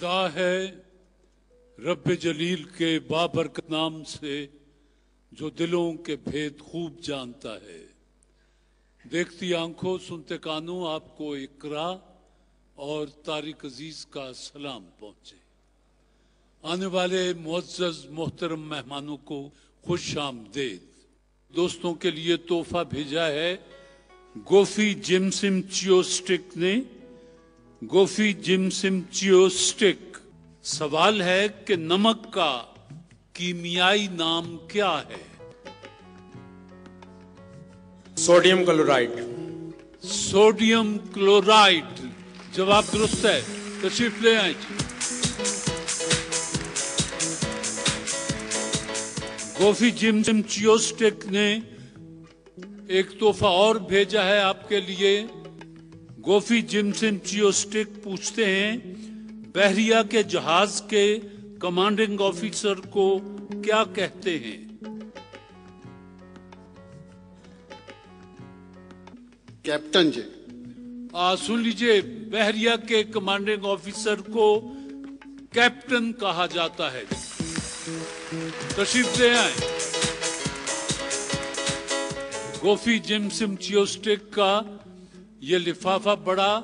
ابتدا ہے رب جلیل کے بابرکت نام سے جو دلوں کے بھید خوب جانتا ہے۔ دیکھتی آنکھوں سنتے کانوں آپ کو اقرا اور طارق عزیز کا سلام پہنچے۔ آنے والے معزز محترم مہمانوں کو خوش آمدید۔ دوستوں کے لیے تحفہ بھیجا ہے گوفی جمسم چیو سٹک نے۔ گوفی جمسم چیو سٹک۔ سوال ہے کہ نمک کا کیمیائی نام کیا ہے؟ Sodium chloride. سوڈیم کلورائڈ جواب درست ہے۔ تشریف لے آئیں جی۔ گوفی جمسم چیو سٹک نے ایک تحفہ اور بھیجا ہے آپ کے لیے۔ گوفی جمسم چیو سٹک پوچھتے ہیں بحریہ کے جہاز کے کمانڈنگ آفیسر کو کیا کہتے ہیں؟ کیپٹن جی۔ سن لیجئے، بحریہ کے کمانڈنگ آفیسر کو کیپٹن کہا جاتا ہے۔ تشریف لے آئیں۔ گوفی جمسم چیو سٹک کا یہ لفافہ بڑا،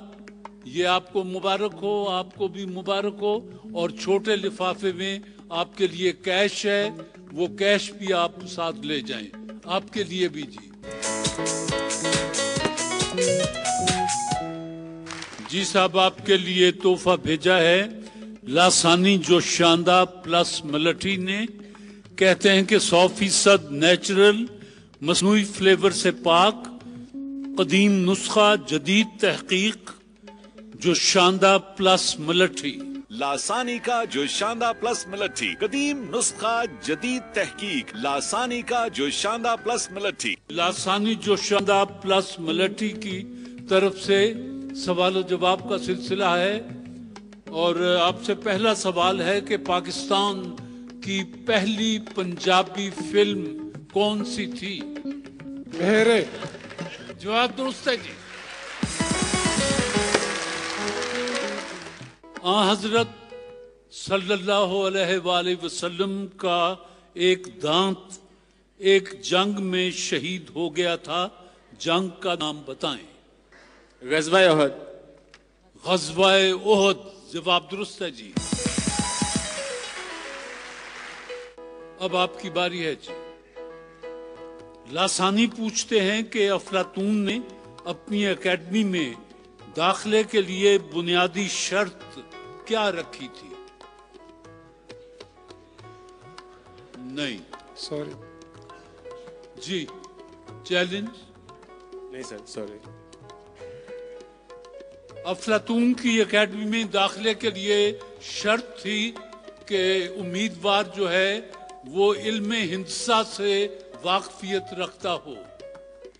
یہ آپ کو مبارک ہو، آپ کو بھی مبارک ہو، اور چھوٹے لفافے میں آپ کے لیے کیش ہے، وہ کیش بھی آپ ساتھ لے جائیں، آپ کے لیے بھی جی۔ جی صاحب، آپ کے لیے تحفہ بھیجا ہے لاسانی جوشاندہ پلس ملٹھی نے۔ کہتے ہیں کہ 100% نیچرل، مصنوعی فلیور سے پاک، قدیم نسخہ جدید تحقیق، جوشاندہ پلس ملٹھی۔ لاسانی کا جوشاندہ پلس ملٹھی، قدیم نسخہ جدید تحقیق، لاسانی کا جوشاندہ پلس ملٹھی۔ لاسانی جوشاندہ پلس ملٹھی کی طرف سے سوال و جواب کا سلسلہ ہے، اور آپ سے پہلا سوال ہے کہ پاکستان کی پہلی پنجابی فلم کون سی تھی؟ بہرے۔ جواب درست ہے جی۔ حضرت صلی اللہ علیہ وآلہ وسلم کا ایک دانت ایک جنگ میں شہید ہو گیا تھا، جنگ کا نام بتائیں۔ غزوہ احد۔ غزوہ احد جواب درست ہے جی۔ اب آپ کی باری ہے جی۔ لاسانی پوچھتے ہیں کہ افلاطون نے اپنی اکیڈمی میں داخلے کے لیے بنیادی شرط کیا رکھی تھی؟ نہیں سوری جی۔ چیلنج؟ نہیں سر، سوری۔ افلاطون کی اکیڈمی میں داخلے کے لیے شرط تھی کہ امیدوار جو ہے وہ علم ہندسہ سے واقفیت رکھتا ہو۔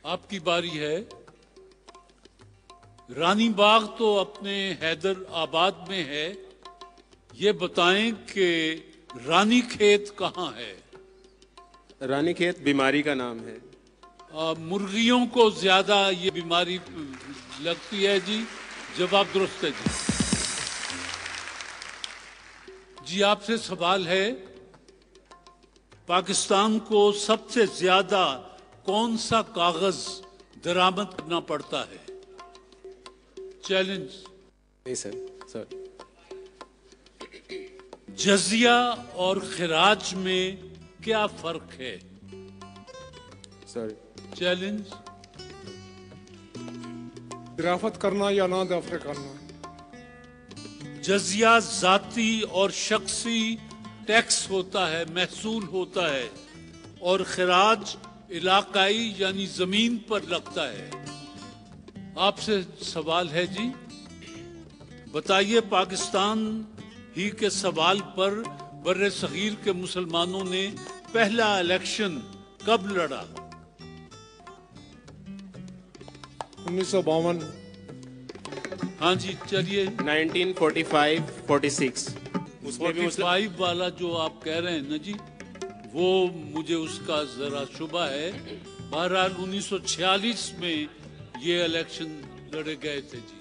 آپ کی باری ہے۔ رانی باغ تو اپنے حیدر آباد میں ہے، یہ بتائیں کہ رانی کھیت کہاں ہے؟ رانی کھیت بیماری کا نام ہے۔ مرغیوں کو زیادہ یہ بیماری لگتی ہے جی۔ جواب درست ہے جی۔ جی آپ سے سوال ہے پاکستان کو سب سے زیادہ کون سا کاغذ درآمد کرنا پڑتا ہے؟ چیلنج؟ نہیں سر، سر۔ جزیہ اور خراج میں کیا فرق ہے؟ سوری۔ چیلنج؟ درافت کرنا یا نہ دافع کرنا؟ جزیہ ذاتی اور شخصی ٹیکس ہوتا ہے، محصول ہوتا ہے، اور خراج علاقائی یعنی زمین پر لگتا ہے۔ آپ سے سوال ہے جی، بتائیے پاکستان ہی کے سوال پر بر صغیر کے مسلمانوں نے پہلا الیکشن کب لڑا؟ 1952۔ ہاں جی چلیے۔ 1945-46۔ 45 والا جو آپ کہہ رہے ہیں نا جی، وہ مجھے اس کا ذرا شبہ ہے۔ بہرحال 1946 میں یہ الیکشن لڑے گئے تھے جی۔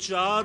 4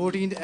14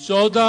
14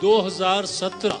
2017।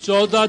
14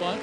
5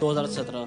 2017।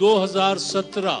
2017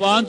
5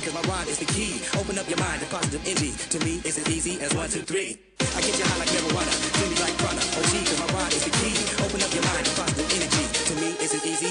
cause my ride is the key. Open up your mind to positive energy. To me, it's as easy as 1, 2, 3. I get you high like marijuana. Feel me like prana. OG, cause my ride is the key. Open up your mind to positive energy. To me, it's as easy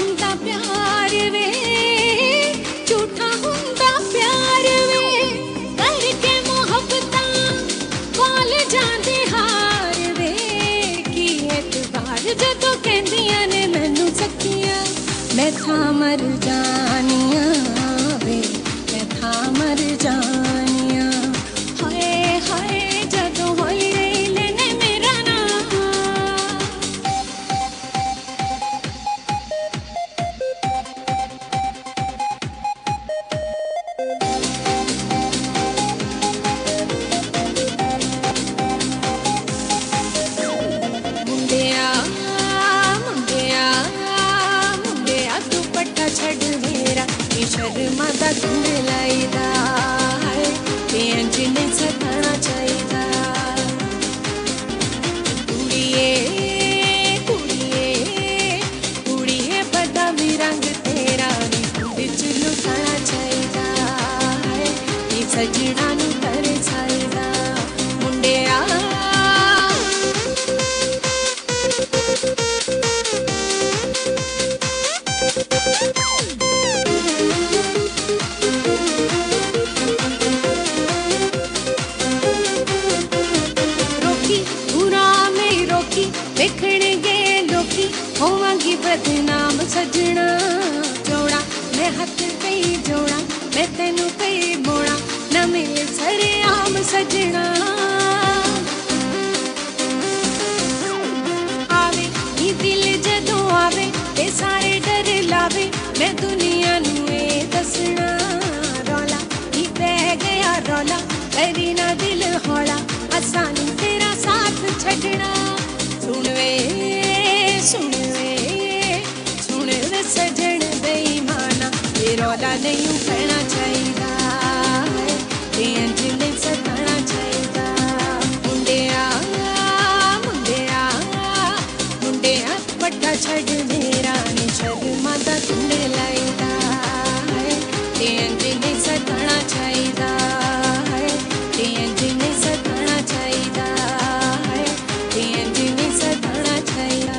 ਹੁੰਦਾ ਪਿਆਰ ਵੇ ਝੂਠਾ ਹੁੰਦਾ ਪਿਆਰ ਵੇ ਕਰਕੇ ਮੁਹੱਬਤਾਂ ਪਾਲ ਜਾਂਦੇ ਹਾਰ ਵੇ ਕੀ ਇਤਬਾਰ ਜਦੋਂ ਕਹਿੰਦੀਆਂ ਨੇ ਮੈਨੂੰ ਸੱਖੀਆਂ ਮੈਂ ਥਾਂ ਮਰ ਜਾਨੀਆਂ ਵੇ ਮੈਂ ਥਾਂ ਮਰ ਜਾਨੀਆਂ ਹਾਏ ਹਾਏ ਜਦੋਂ ਹੋਈ ਰਹੀਲੇ ਨੇ ਮੇਰਾ ਨਾਂ ਮੁੰਡਿਆ ਮੁੰਡਿਆ ਮੁੰਡਿਆ ਦੁਪੱਟਾ ਛੱਡ ਮੇਰਾ ਇਹ ਸ਼ਰਮਾ ਦਾ ਧੁੰਦ ਲਾਈਦਾ ਹੈ ਤੇ ਇੰਜ ਨਹੀਂ ਸਤਾਣਾ ਚਾਹੀਦਾ ਕੁੜੀਏ ਕੁੜੀਏ ਕੁੜੀਏ ਬਦਾਮੀ ਰੰਗ ਤੇਰਾ ਨੀ ਵਿੱਚ ਲੁਕਾਣਾ ਚਾਹੀਦਾ ਹੈ ਇਹ ਸਜਣਾ ਨੂੰ ਕਰ ਚਾਹੀਦਾ ਮੁੰਡਿਆ ਰੋਕੀ ਪੂਰਾ ਮੇਰੀ ਰੋਕੀ ਦੇਖਣਗੇ ਲੋਕੀ ਹੋਵਾਂਗੀ ਬਦਨਾਮ ਸਜਣਾ ਜੋੜਾ ਮੈਂ ਹੱਥ ਪਈ ਜੋੜਾ ਮੈਂ ਤੈਨੂੰ ਪਈ ਮੋੜਾ ਨਾ ਮਿਲੇ ਸਰੇਆਮ ਸਜਣਾ ਆਵੇ ਨੀ ਦਿਲ ਜਦੋਂ ਆਵੇ ਤੇ ਸਾਰੇ ਡਰ ਲਾਵੇ ਮੈਂ ਦੁਨੀਆ ਨੂੰ ਇਹ ਦੱਸਣਾ ਰੌਲਾ ਨੀ ਪੈ ਗਿਆ ਰੌਲਾ ਕਰੀ ਨਾ ਦਿਲ ਹੌਲਾ ਆਸਾਨੀ ਤੇਰਾ ਸਾਥ ਛੱਡਣਾ ਸੁਣ ਵੇ ਸੁਣ ਵੇ ਸੁਣ ਵੇ ਸਜਣ ਬੇਈਮਾਨਾ ਇਹ ਰੌਲਾ ਨਹੀਂ ਪੈਣਾ ਚਾਹੀਦਾ ਤੇ ਇੰਜ ਨਹੀਂ ਸਤਾਣਾ ਚਾਹੀਦਾ ਮੁੰਡਿਆ ਮੁੰਡਿਆ ਮੁੰਡਿਆ ਵੱਡਾ ਛੱਡ ਮੇਰਾ ਨੀ ਸ਼ਰਮਾ ਦਾ ਧੁੰਦ ਲਾਈਦਾ ਤੇ ਇੰਜ ਨਹੀਂ ਸਤਾਣਾ ਚਾਹੀਦਾ ਤੇ ਇੰਜ ਨਹੀਂ ਸਤਾਣਾ ਚਾਹੀਦਾ ਤੇ ਇੰਜ ਨਹੀਂ ਸਤਾਣਾ ਚਾਹੀਦਾ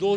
2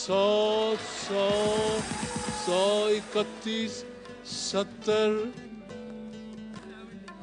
100 131 70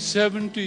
70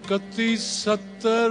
31 70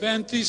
35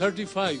35।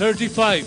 35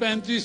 35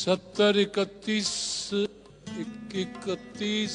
70 31 31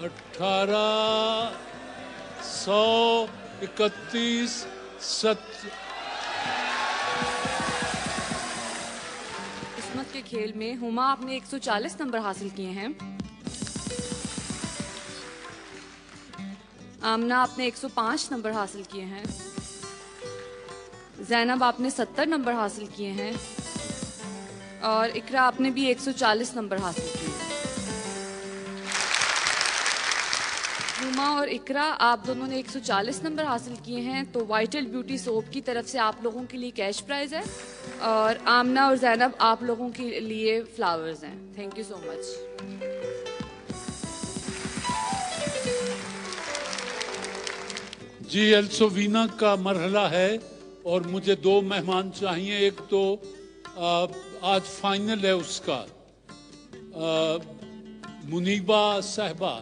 1831 قسمت کے کھیل میں ہما آپ نے 140 نمبر حاصل کیے ہیں. آمنہ آپ نے 105 نمبر حاصل کیے ہیں. زینب آپ نے 70 نمبر حاصل کیے ہیں. اور اقرا آپ نے بھی 140 نمبر حاصل کیے ہیں. ہما اور اقرا آپ دونوں نے 140 نمبر حاصل کیے ہیں. تو وائٹل بیوٹی سوپ کی طرف سے آپ لوگوں کے لیے کیش پرائز ہے. اور آمنہ اور زینب آپ لوگوں کے لیے فلاورز ہیں. تھینک یو سو مچ. جی ایلسووینا کا مرحلہ ہے اور مجھے 2 مہمان چاہیے. ایک تو آج فائنل ہے اس کا منیبہ صاحبہ,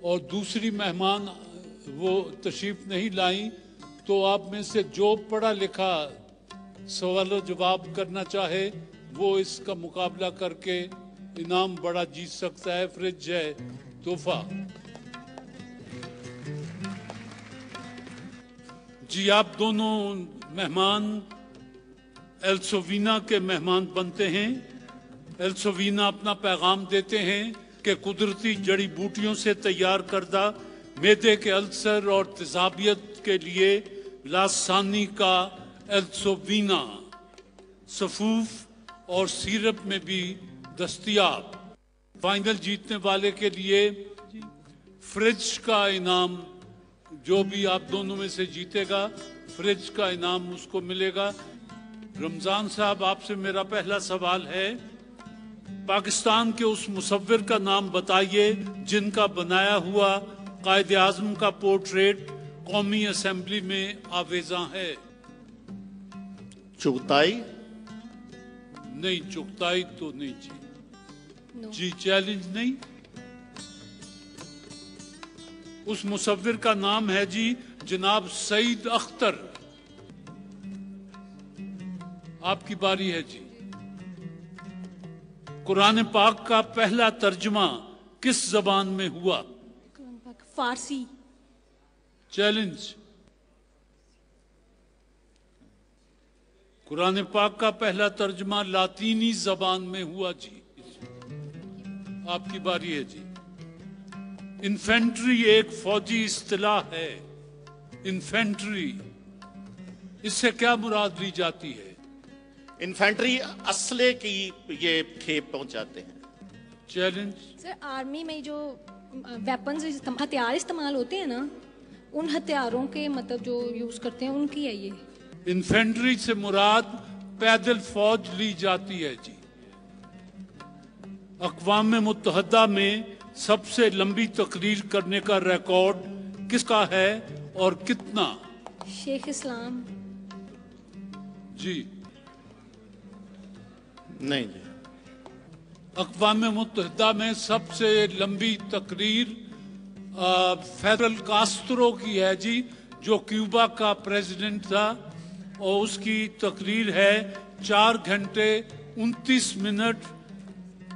اور دوسری مہمان وہ تشریف نہیں لائیں. تو آپ میں سے جو پڑھا لکھا سوال و جواب کرنا چاہے وہ اس کا مقابلہ کر کے انعام بڑا جیت سکتا ہے. فریج ہے تحفہ. جی آپ دونوں مہمان ایلسووینا کے مہمان بنتے ہیں. ایلسووینا اپنا پیغام دیتے ہیں کہ قدرتی جڑی بوٹیوں سے تیار کردہ معدے کے السر اور تیزابیت کے لیے لاسانی کا ایلسووینا صفوف اور سیرپ میں بھی دستیاب. فائنل جیتنے والے کے لیے فریج کا انعام, جو بھی آپ دونوں میں سے جیتے گا فریج کا انعام اس کو ملے گا. رمضان صاحب آپ سے میرا پہلا سوال ہے, پاکستان کے اس مصور کا نام بتائیے جن کا بنایا ہوا قائد اعظم کا پورٹریٹ قومی اسمبلی میں آویزاں ہے. چغتائی نہیں, چغتائی تو نہیں جی. جی چیلنج نہیں. اس مصور کا نام ہے جی جناب سعید اختر. آپ کی باری ہے جی. قرآن پاک کا پہلا ترجمہ کس زبان میں ہوا؟ فارسی. چیلنج. قرآن پاک کا پہلا ترجمہ لاطینی زبان میں ہوا جی. آپ کی باری ہے جی. انفینٹری ایک فوجی اصطلاح ہے. انفینٹری, اس سے کیا مراد لی جاتی ہے؟ انفینٹری اسلحے کی یہ کھیپ پہنچاتے ہیں. چیلنج. سر آرمی میں جو ویپنز ہتھیار استعمال ہوتے ہیں نا, ان ہتھیاروں کے مطلب جو یوز کرتے ہیں ان کی ہے یہ. انفینٹری سے مراد پیدل فوج لی جاتی ہے جی. اقوام متحدہ میں سب سے لمبی تقریر کرنے کا ریکارڈ کس کا ہے اور کتنا؟ شیخ اسلام. جی نہیں جی. اقوام متحدہ میں سب سے لمبی تقریر فیڈرل کاسٹرو کی ہے جی, جو کیوبا کا پریزیڈنٹ تھا, اور اس کی تقریر ہے 4 گھنٹے 29 منٹ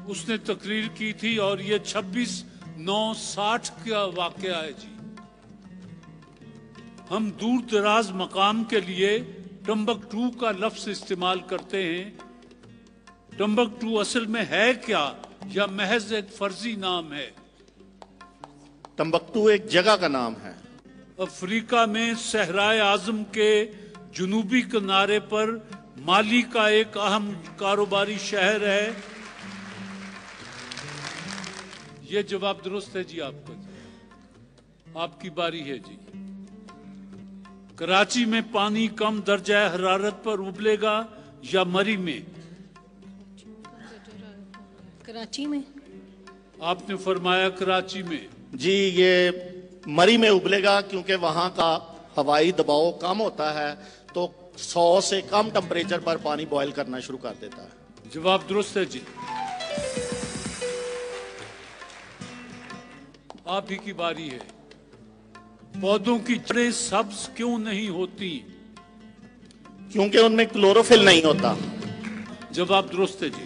اس نے تقریر کی تھی, اور یہ 26/9/60 کا واقعہ ہے جی. ہم دور دراز مقام کے لیے ٹمبکٹو کا لفظ استعمال کرتے ہیں. ٹمبکٹو اصل میں ہے کیا یا محض ایک فرضی نام ہے؟ ٹمبکٹو ایک جگہ کا نام ہے. افریقہ میں صحرائے اعظم کے جنوبی کنارے پر مالی کا ایک اہم کاروباری شہر ہے. یہ جواب درست ہے جی آپ کا. آپ کی باری ہے جی. کراچی میں پانی کم درجہ حرارت پر ابلے گا یا مری میں؟ کراچی میں. آپ نے فرمایا کراچی میں. جی یہ مری میں ابلے گا کیونکہ وہاں کا ہوائی دباؤ کم ہوتا ہے, تو 100 سے کم ٹمپریچر پر پانی بوائل کرنا شروع کر دیتا ہے. جواب درست ہے جی. آپ ہی کی باری ہے. پودوں کی جڑیں سبز کیوں نہیں ہوتی؟ کیونکہ ان میں کلوروفل نہیں ہوتا. جواب درست ہے جی.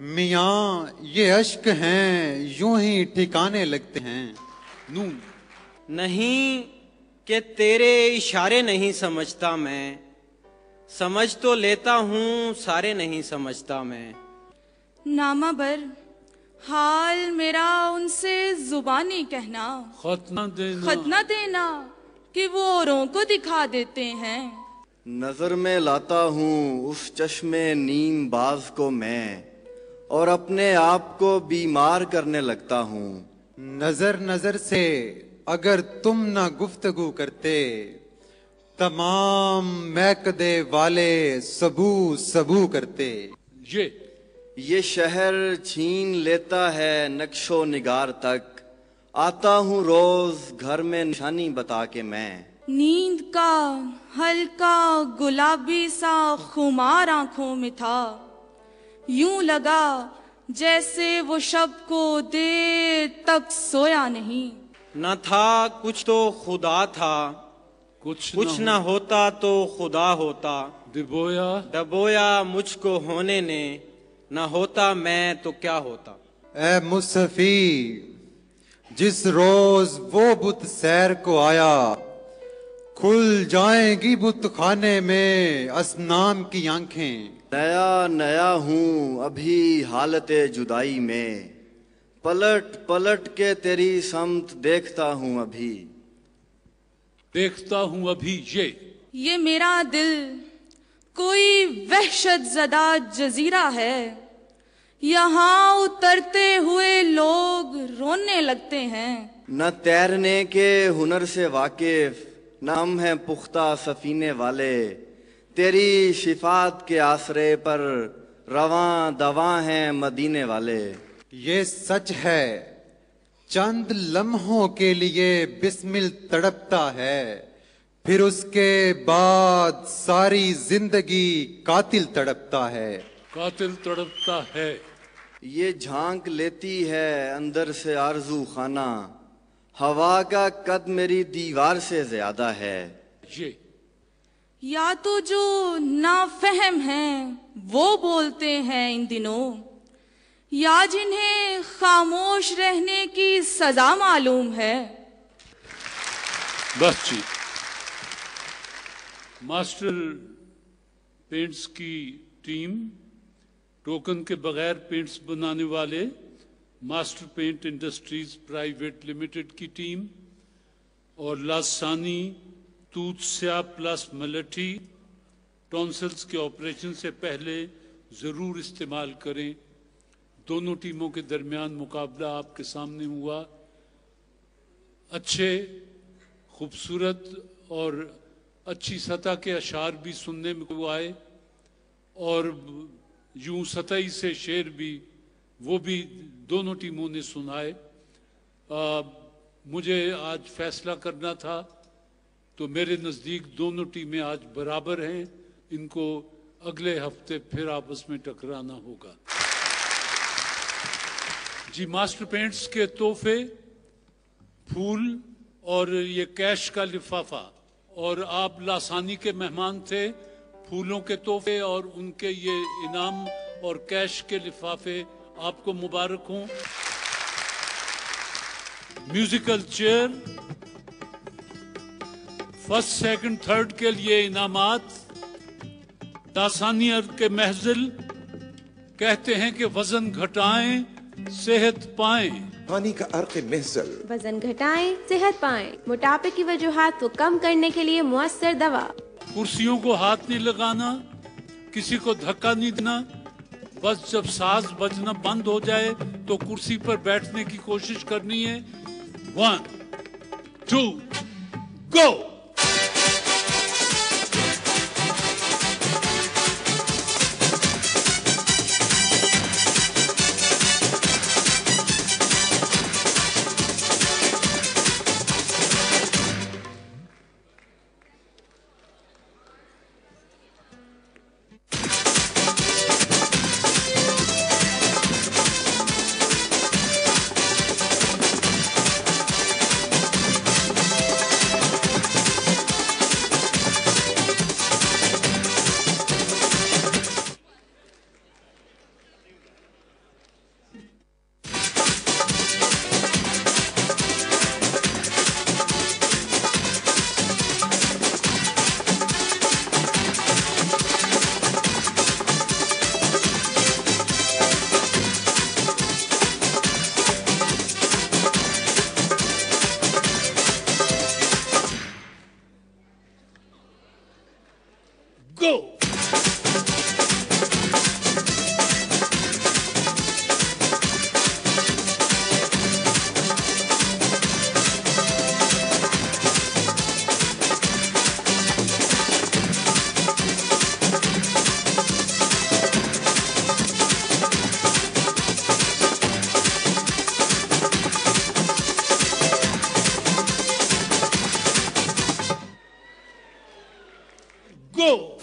میاں یہ اشک ہیں یوں ہی ٹھکانے لگتے ہیں. نون نہیں کہ تیرے اشارے نہیں سمجھتا میں، سمجھ تو لیتا ہوں سارے نہیں سمجھتا میں. نامہ بر حال میرا ان سے زبانی کہنا، خط نہ دینا کہ وہ اوروں کو دکھا دیتے ہیں. نظر میں لاتا ہوں اس چشمے نیم باز کو میں، اور اپنے آپ کو بیمار کرنے لگتا ہوں. نظر نظر سے اگر تم نہ گفتگو کرتے، تمام میکدے والے سبو سبو کرتے. یہ شہر چھین لیتا ہے نقش و نگار تک، آتا ہوں روز گھر میں نشانی بتا کے میں. نیند کا ہلکا گلابی سا خمار آنکھوں میں تھا، یوں لگا جیسے وہ شب کو دیر تک سویا نہیں. نہ تھا کچھ تو خدا تھا، کچھ نہ ہوتا تو خدا ہوتا. ڈبویا مجھ کو ہونے نے، نہ ہوتا میں تو کیا ہوتا. اے مصطفی جس روز وہ بت سیر کو آیا، کھل جائیں گی بت خانے میں اصنام کی آنکھیں. نیا نیا ہوں ابھی حالت جدائی میں، پلٹ پلٹ کے تیری سمت دیکھتا ہوں ابھی. یہ میرا دل کوئی وحشت زدہ جزیرہ ہے، یہاں اترتے ہوئے لوگ رونے لگتے ہیں. نہ تیرنے کے ہنر سے واقف، نہ ہم ہیں پختہ سفینے والے، تیری شفاعت کے آسرے پر رواں دواں ہیں مدینے والے. یہ سچ ہے چند لمحوں کے لیے بسمل تڑپتا ہے، پھر اس کے بعد ساری زندگی قاتل تڑپتا ہے. یہ جھانک لیتی ہے اندر سے آرزو خانہ، ہوا کا قد میری دیوار سے زیادہ ہے. یا تو جو نافہم ہیں وہ بولتے ہیں ان دنوں، یا جنہیں خاموش رہنے کی سزا معلوم ہے. بس جی، ماسٹر پینٹس کی ٹیم، ٹوکن کے بغیر پینٹس بنانے والے master paint industries private limited کی ٹیم، اور لاسانی توت سیاہ پلس ملٹھی ٹونسلز کے آپریشن سے پہلے ضرور استعمال کریں. دونوں ٹیموں کے درمیان مقابلہ آپ کے سامنے ہوا. اچھے، خوبصورت اور اچھی سطح کے اشعار بھی سننے میں آئے، اور یوں سطحی سے شعر بھی، وہ بھی دونوں ٹیموں نے سنائے. مجھے آج فیصلہ کرنا تھا تو میرے نزدیک دونوں ٹیمیں آج برابر ہیں، ان کو اگلے ہفتے پھر آپس میں ٹکرانا ہوگا. جی، ماسٹر پینٹس کے تحفے، پھول اور یہ کیش کا لفافہ، اور آپ لاسانی کے مہمان تھے. پھولوں کے تحفے اور ان کے یہ انعام اور کیش کے لفافے آپ کو مبارک ہوں. Musical chair first second third کے لیے انعامات. لاسانیہ کے محضل کہتے ہیں کہ وزن گھٹائیں صحت پائیں. پانی کا عرق محضل، وزن گھٹائیں صحت پائیں، موٹاپے کی وجوہات کو کم کرنے کے لیے مؤثر دوا. کرسیوں کو ہاتھ نہیں لگانا، کسی کو دھکا نہیں دینا، بس جب ساز بجنا بند ہو جائے تو کرسی پر بیٹھنے کی کوشش کرنی ہے. 1 2 گو. Go! Go!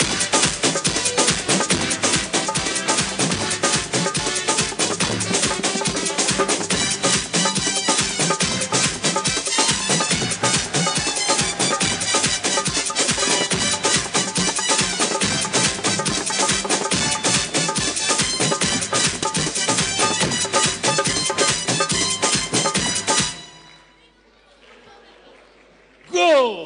Go!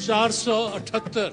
478।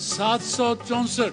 764।